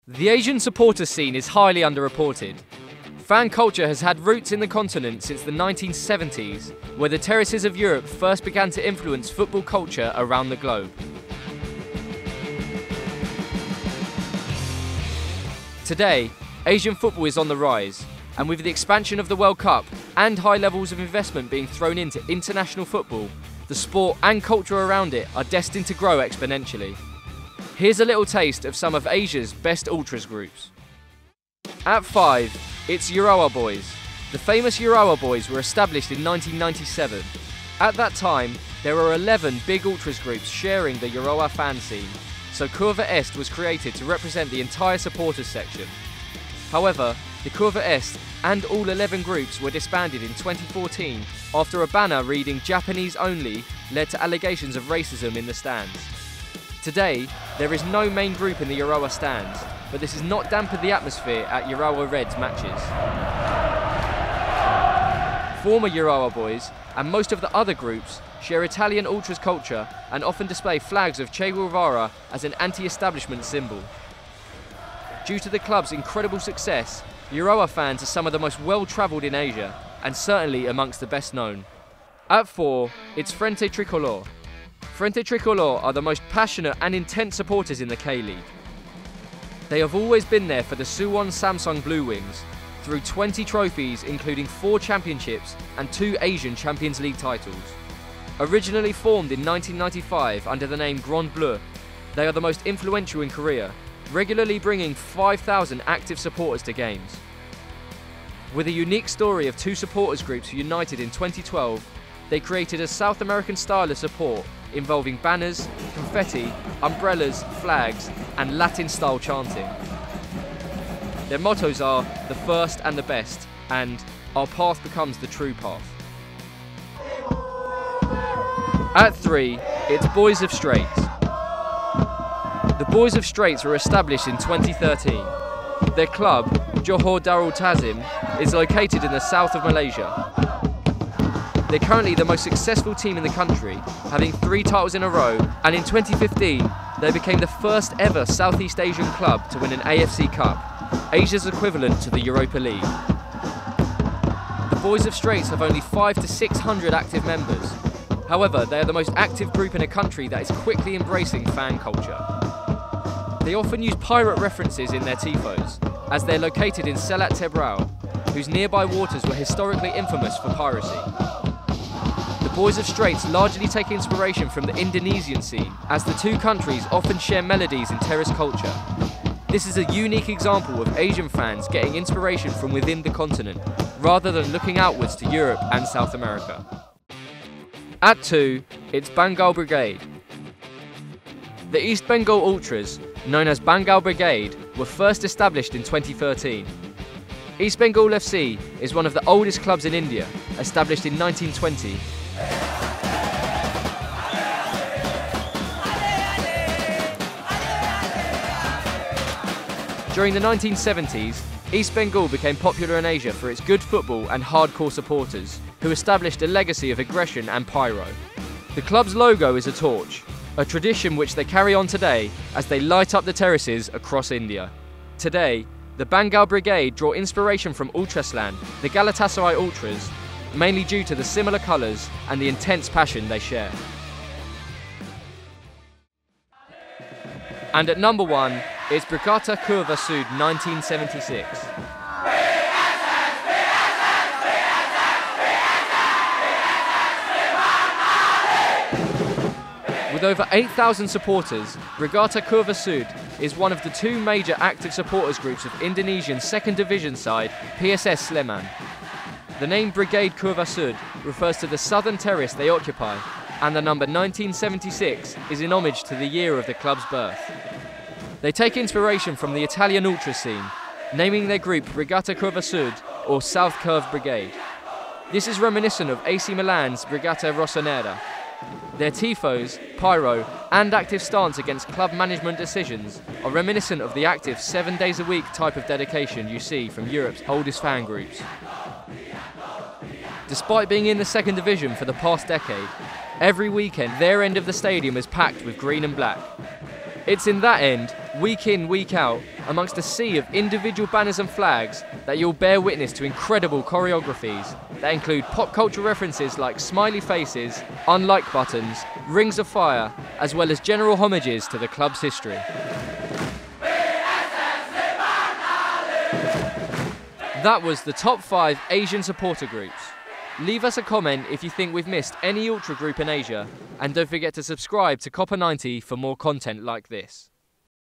The Asian supporter scene is highly underreported. Fan culture has had roots in the continent since the 1970s, where the terraces of Europe first began to influence football culture around the globe. Today, Asian football is on the rise, and with the expansion of the World Cup and high levels of investment being thrown into international football, the sport and culture around it are destined to grow exponentially. Here's a little taste of some of Asia's best ultras groups. At 5, it's Urawa Boys. The famous Urawa Boys were established in 1997. At that time, there were 11 big ultras groups sharing the Urawa fan scene, so Curva was created to represent the entire supporters section. However, the Curva and all 11 groups were disbanded in 2014 after a banner reading Japanese only led to allegations of racism in the stands. Today, there is no main group in the Urawa stands, but this has not dampened the atmosphere at Urawa Reds matches. Former Urawa Boys and most of the other groups share Italian ultras culture and often display flags of Che Guevara as an anti-establishment symbol. Due to the club's incredible success, Urawa fans are some of the most well-travelled in Asia and certainly amongst the best known. At 4, it's Frente Tricolor. Frente Tricolor are the most passionate and intense supporters in the K-League. They have always been there for the Suwon Samsung Blue Wings, through 20 trophies including 4 championships and 2 Asian Champions League titles. Originally formed in 1995 under the name Grand Bleu, they are the most influential in Korea, regularly bringing 5,000 active supporters to games. With a unique story of 2 supporters groups united in 2012, they created a South American style of support involving banners, confetti, umbrellas, flags, and Latin-style chanting. Their mottos are "the first and the best" and "our path becomes the true path." At 3, it's Boys of Straits. The Boys of Straits were established in 2013. Their club, Johor Darul Tazim, is located in the south of Malaysia. They're currently the most successful team in the country, having 3 titles in a row, and in 2015 they became the first ever Southeast Asian club to win an AFC Cup, Asia's equivalent to the Europa League. The Boys of Straits have only 500 to 600 active members. However, they are the most active group in a country that is quickly embracing fan culture. They often use pirate references in their tifos, as they're located in Selat Tebrau, whose nearby waters were historically infamous for piracy. The Boys of Straits largely take inspiration from the Indonesian scene, as the 2 countries often share melodies in terrace culture. This is a unique example of Asian fans getting inspiration from within the continent, rather than looking outwards to Europe and South America. At 2, it's Bengal Brigade. The East Bengal Ultras, known as Bengal Brigade, were first established in 2013. East Bengal FC is one of the oldest clubs in India, established in 1920. During the 1970s, East Bengal became popular in Asia for its good football and hardcore supporters, who established a legacy of aggression and pyro. The club's logo is a torch, a tradition which they carry on today as they light up the terraces across India. Today, the Bengal Brigade draw inspiration from Ultrasland, the Galatasaray Ultras, mainly due to the similar colours and the intense passion they share. And at number 1, it's Brigata Curva Sud 1976. With over 8,000 supporters, Brigata Curva Sud is one of the 2 major active supporters groups of Indonesian 2nd Division side PSS Sleman. The name Brigade Curva Sud refers to the southern terrace they occupy, and the number 1976 is in homage to the year of the club's birth. They take inspiration from the Italian ultra scene, naming their group Brigata Curva Sud or South Curve Brigade. This is reminiscent of AC Milan's Brigata Rossonera. Their tifos, pyro and active stance against club management decisions are reminiscent of the active 7 days a week type of dedication you see from Europe's oldest fan groups. Despite being in the 2nd Division for the past decade, every weekend their end of the stadium is packed with green and black. It's in that end week in, week out, amongst a sea of individual banners and flags, that you'll bear witness to incredible choreographies that include pop culture references like smiley faces, unlike buttons, rings of fire, as well as general homages to the club's history. That was the top 5 Asian supporter groups. Leave us a comment if you think we've missed any ultra group in Asia, and don't forget to subscribe to Copper 90 for more content like this.